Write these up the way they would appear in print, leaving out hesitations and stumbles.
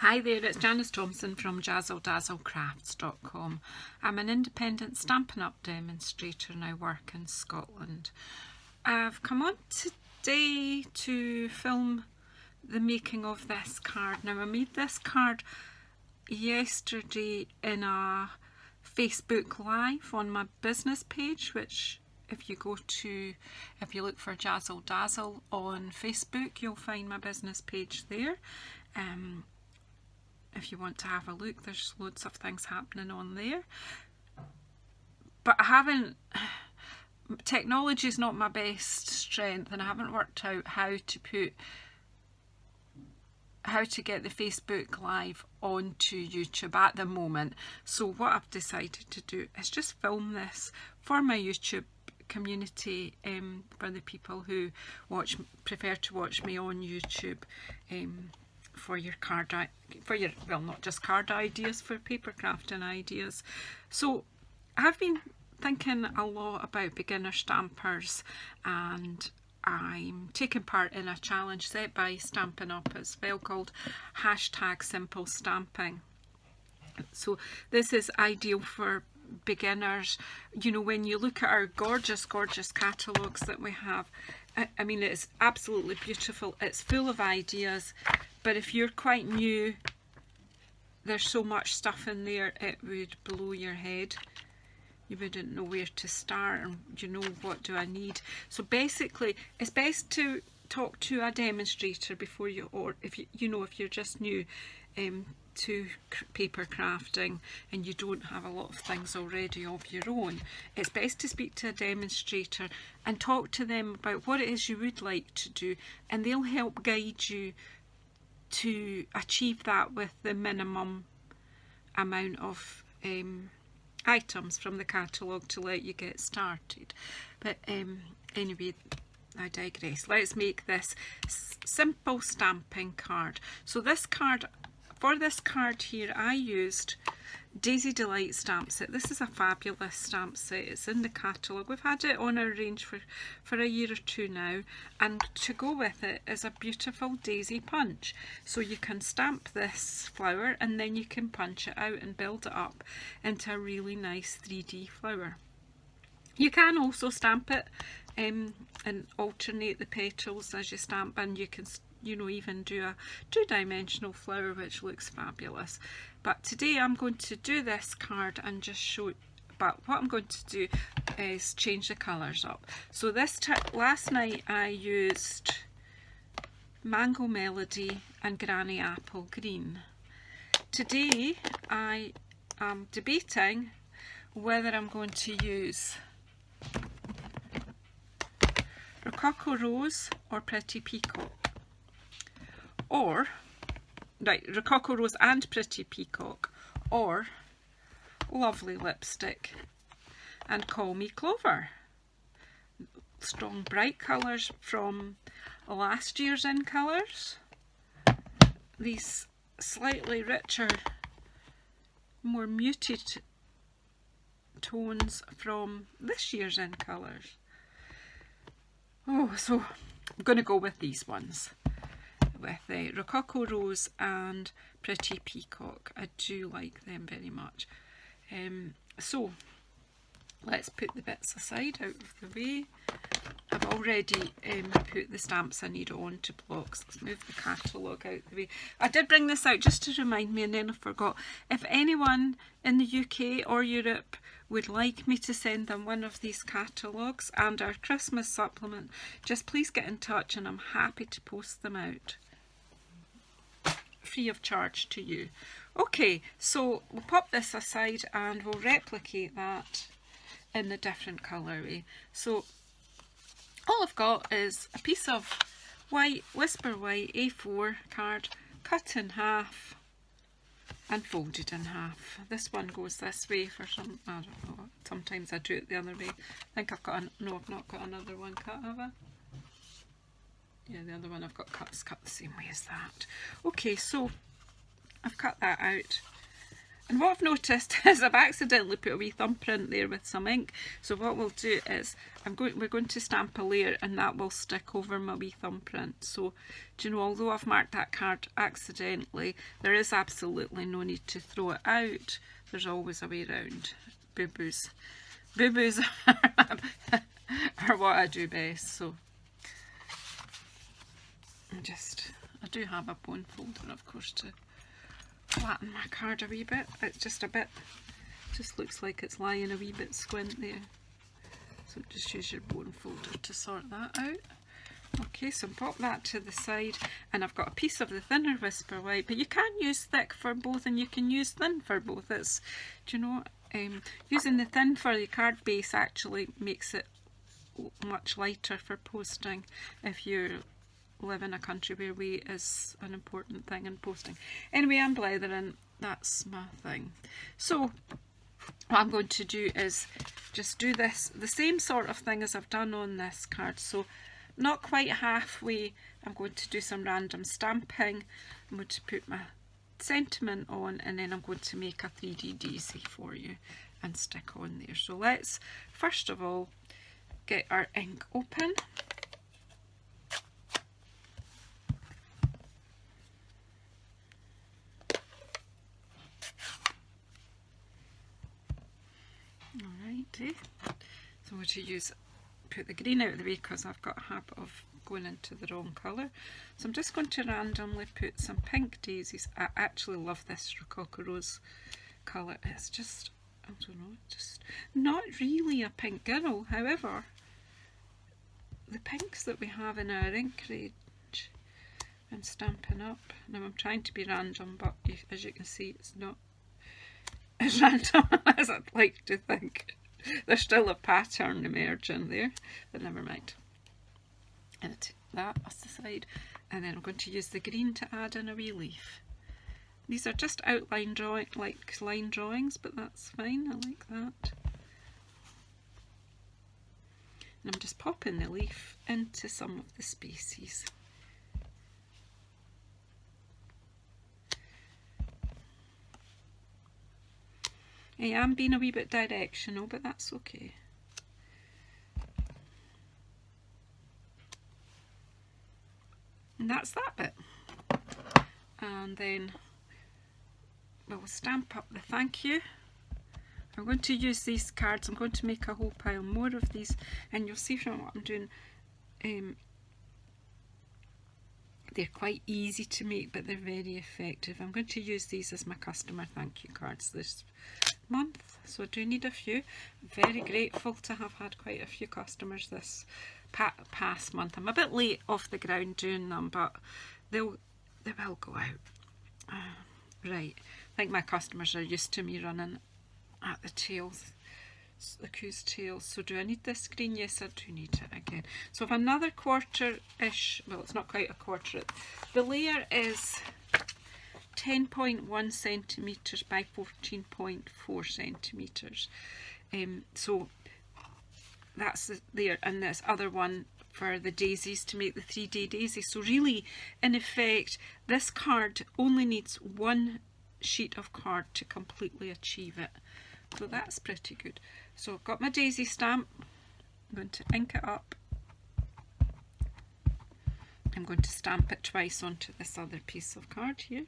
Hi there, it's Janice Thompson from JazzleDazzleCrafts.com. I'm an independent Stampin' Up! Demonstrator and I work in Scotland. I've come on today to film the making of this card. Now, I made this card yesterday in a Facebook Live on my business page, which if you look for Jazzle Dazzle on Facebook, you'll find my business page there. If you want to have a look, there's loads of things happening on there. But technology is not my best strength, and I haven't worked out how to get the Facebook Live onto YouTube at the moment. So what I've decided to do is just film this for my YouTube community, for the people who prefer to watch me on YouTube, for your not just card ideas, for paper crafting ideas. So I've been thinking a lot about beginner stampers, and I'm taking part in a challenge set by Stampin' Up! As well, called #Simple Stamping. So this is ideal for beginners. You know, when you look at our gorgeous catalogues that we have, I mean, it's absolutely beautiful. It's full of ideas, but if you're quite new, there's so much stuff in there, it would blow your head. You wouldn't know where to start, and what do I need? So basically, it's best to talk to a demonstrator before you, or if you're just new to paper crafting and you don't have a lot of things already of your own, it's best to speak to a demonstrator and talk to them about what it is you would like to do, and they'll help guide you to achieve that with the minimum amount of items from the catalogue to let you get started. But anyway, I digress. Let's make this simple stamping card. So for this card here, I used Daisy Delight stamp set. This is a fabulous stamp set. It's in the catalogue. We've had it on our range for a year or two now, and to go with it is a beautiful daisy punch. So you can stamp this flower and then you can punch it out and build it up into a really nice 3D flower. You can also stamp it and alternate the petals as you stamp, and you can even do a two-dimensional flower, which looks fabulous. But today I'm going to do this card and just show, but what I'm going to do is change the colours up. So last night I used Mango Melody and Granny Apple Green. Today I am debating whether I'm going to use Rococo Rose or Pretty Peacock. Rococo Rose and Pretty Peacock, or Lovely Lipstick and Call Me Clover. Strong bright colours from last year's In Colours. These slightly richer, more muted tones from this year's In Colours. So I'm going to go with these ones, with Rococo Rose and Pretty Peacock. I do like them very much. So let's put the bits aside, out of the way. I've already put the stamps I need onto blocks. Let's move the catalogue out the way. I did bring this out just to remind me, and then I forgot. If anyone in the UK or Europe would like me to send them one of these catalogues and our Christmas supplement, just please get in touch and I'm happy to post them out free of charge to you. Okay, so we'll pop this aside and we'll replicate that in a different colourway. So all I've got is a piece of white, Whisper White A4 card, cut in half and folded in half. This one goes this way for some, I don't know, sometimes I do it the other way. I think I've got, no, I've not got another one cut, have I? Yeah, the other one I've got cut the same way as that. Okay, so I've cut that out. And what I've noticed is I've accidentally put a wee thumbprint there with some ink. So what we'll do is we're going to stamp a layer, and that will stick over my wee thumbprint. So, do you know, although I've marked that card accidentally, there is absolutely no need to throw it out. There's always a way around. Boo-boos. Boo-boos are what I do best. So I do have a bone folder, of course, to flatten my card a wee bit. It's just looks like it's lying a wee bit squint there. So just use your bone folder to sort that out. Okay, so pop that to the side, and I've got a piece of the thinner Whisper White, but you can use thick for both and you can use thin for both. It's, do you know, using the thin for the card base actually makes it much lighter for posting if you live in a country where weight is an important thing in posting. Anyway, I'm blethering, that's my thing. So what I'm going to do is just do this, the same sort of thing as I've done on this card. So not quite halfway, I'm going to do some random stamping. I'm going to put my sentiment on, and then I'm going to make a 3D daisy for you and stick on there. So let's first of all get our ink open. Alrighty, so I'm going to put the green out of the way because I've got a habit of going into the wrong colour. So I'm just going to randomly put some pink daisies. I actually love this Rococo Rose colour. It's just, I don't know, just not really a pink girl. However, the pinks that we have in our ink range, I'm stamping up. Now I'm trying to be random, but as you can see, it's not as random as I'd like to think. There's still a pattern emerging there, but never mind. And take that aside, and then I'm going to use the green to add in a wee leaf. These are just outline line drawings, but that's fine. I like that. And I'm just popping the leaf into some of the spaces. I am being a wee bit directional, but that's okay. And that's that bit. And then we'll stamp up the thank you. I'm going to use these cards. I'm going to make a whole pile more of these, and you'll see from what I'm doing, they're quite easy to make, but they're very effective. I'm going to use these as my customer thank you cards this month, so I do need a few. I'm very grateful to have had quite a few customers this past month. I'm a bit late off the ground doing them, but they will go out. Right, I think my customers are used to me running at the tails, the coos tails. So do I need this green? Yes, I do need it again. So I have another quarter-ish, well, it's not quite a quarter. The layer is 10.1 centimetres by 14.4 centimetres. So that's the layer, and this other one for the daisies to make the 3D daisies. So really, in effect, this card only needs one sheet of card to completely achieve it. So that's pretty good. So I've got my daisy stamp. I'm going to ink it up. I'm going to stamp it twice onto this other piece of card here.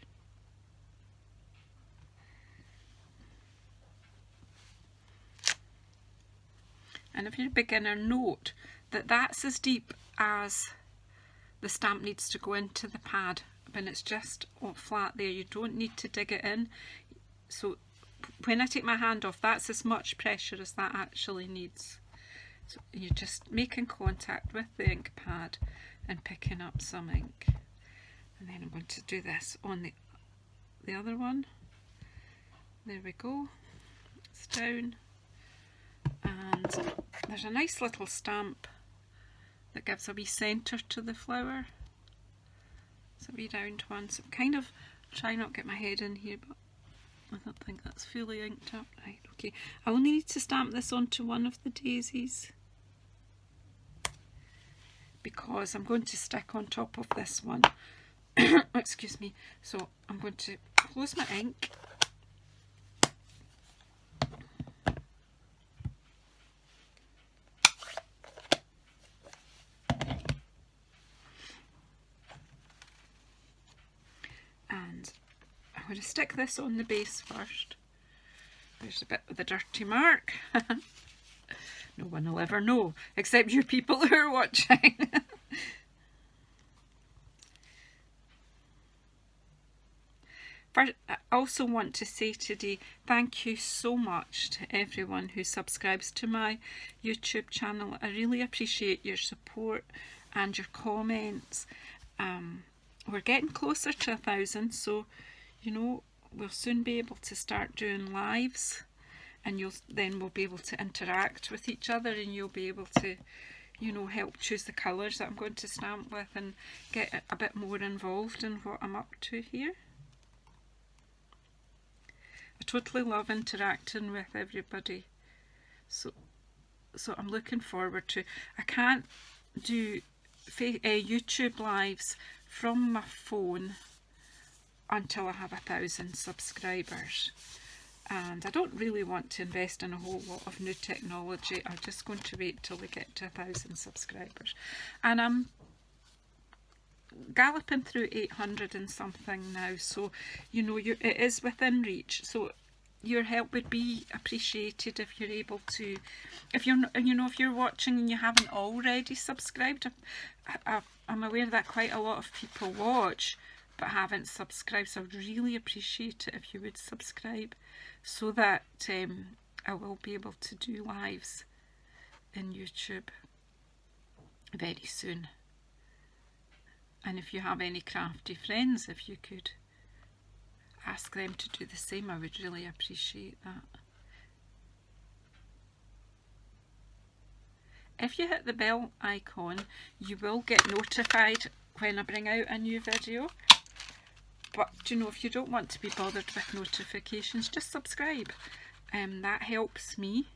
And if you're a beginner, note that that's as deep as the stamp needs to go into the pad. When it's just flat there, you don't need to dig it in. So when I take my hand off, that's as much pressure as that actually needs. So you're just making contact with the ink pad and picking up some ink. And then I'm going to do this on the other one. There we go. It's down. And there's a nice little stamp that gives a wee centre to the flower. It's a wee round one. So kind of try not to get my head in here, but I don't think that's fully inked up. Right, okay. I only need to stamp this onto one of the daisies because I'm going to stick on top of this one. Excuse me. So I'm going to close my ink, I'm going to stick this on the base first. There's a bit of the dirty mark. No one will ever know, except you people who are watching. First, I also want to say today, thank you so much to everyone who subscribes to my YouTube channel. I really appreciate your support and your comments. We're getting closer to 1,000, so you know we'll soon be able to start doing lives, and we'll be able to interact with each other, and you'll be able to, you know, help choose the colours that I'm going to stamp with and get a bit more involved in what I'm up to here. I totally love interacting with everybody, so I'm looking forward to. I can't do YouTube lives from my phone until I have 1,000 subscribers, and I don't really want to invest in a whole lot of new technology. I'm just going to wait till we get to 1,000 subscribers, and I'm galloping through 800 and something now, so you know it is within reach. So your help would be appreciated if you're able to, if you're watching and you haven't already subscribed. I'm aware that quite a lot of people watch but haven't subscribed, so I'd really appreciate it if you would subscribe, so that I will be able to do lives in YouTube very soon. And if you have any crafty friends, if you could ask them to do the same, I would really appreciate that. If you hit the bell icon, you will get notified when I bring out a new video. But you know, if you don't want to be bothered with notifications, just subscribe. That helps me,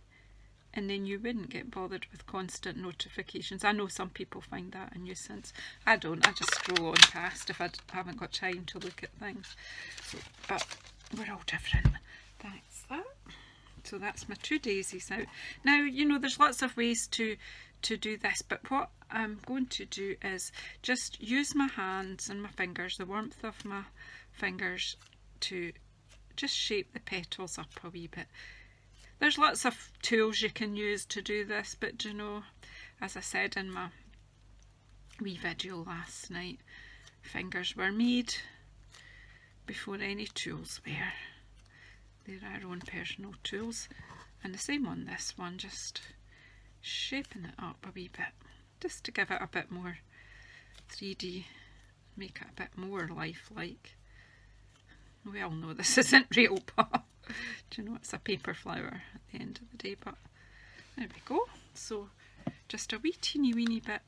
and then you wouldn't get bothered with constant notifications. I know some people find that a nuisance. I don't. I just scroll on past if I haven't got time to look at things. So, but we're all different. That's that. So that's my 2 daisies out. Now, you know, there's lots of ways to do this, but what I'm going to do is just use my hands and my fingers, the warmth of my fingers, to just shape the petals up a wee bit. There's lots of tools you can use to do this, but you know, as I said in my wee video last night, fingers were made before any tools were. They're our own personal tools, and the same on this one, just shaping it up a wee bit, just to give it a bit more 3D, make it a bit more lifelike. We all know this isn't real, but do you know, it's a paper flower at the end of the day. But there we go. So just a wee teeny weeny bit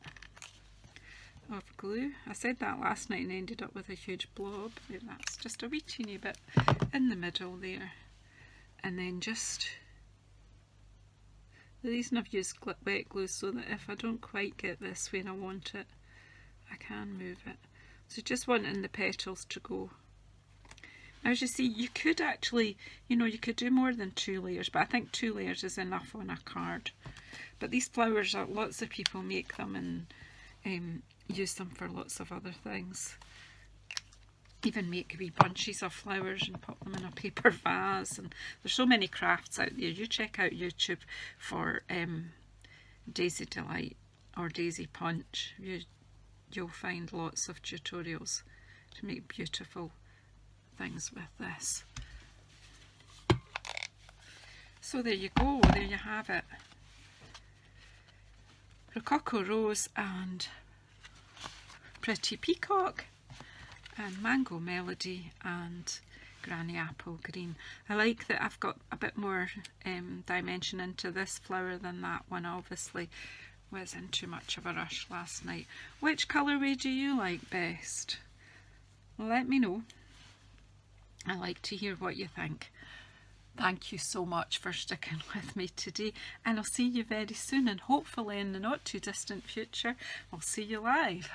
of glue. I said that last night and ended up with a huge blob. That's just a wee teeny bit in the middle there. And then just, the reason I've used wet glue so that if I don't quite get this where I want it, I can move it. So just wanting the petals to go. Now, as you see, you could actually, you know, you could do more than 2 layers, but I think 2 layers is enough on a card. But these flowers, lots of people make them and use them for lots of other things. Even make wee bunches of flowers and put them in a paper vase. And there's so many crafts out there. You check out YouTube for Daisy Delight or Daisy Punch. You'll find lots of tutorials to make beautiful things with this. So there you go, there you have it. Rococo Rose and Pretty Peacock and Mango Melody and Granny Apple Green. I like that I've got a bit more dimension into this flower than that one. Obviously was in too much of a rush last night. Which colourway do you like best? Let me know. I like to hear what you think. Thank you so much for sticking with me today, and I'll see you very soon, and hopefully in the not too distant future I'll see you live.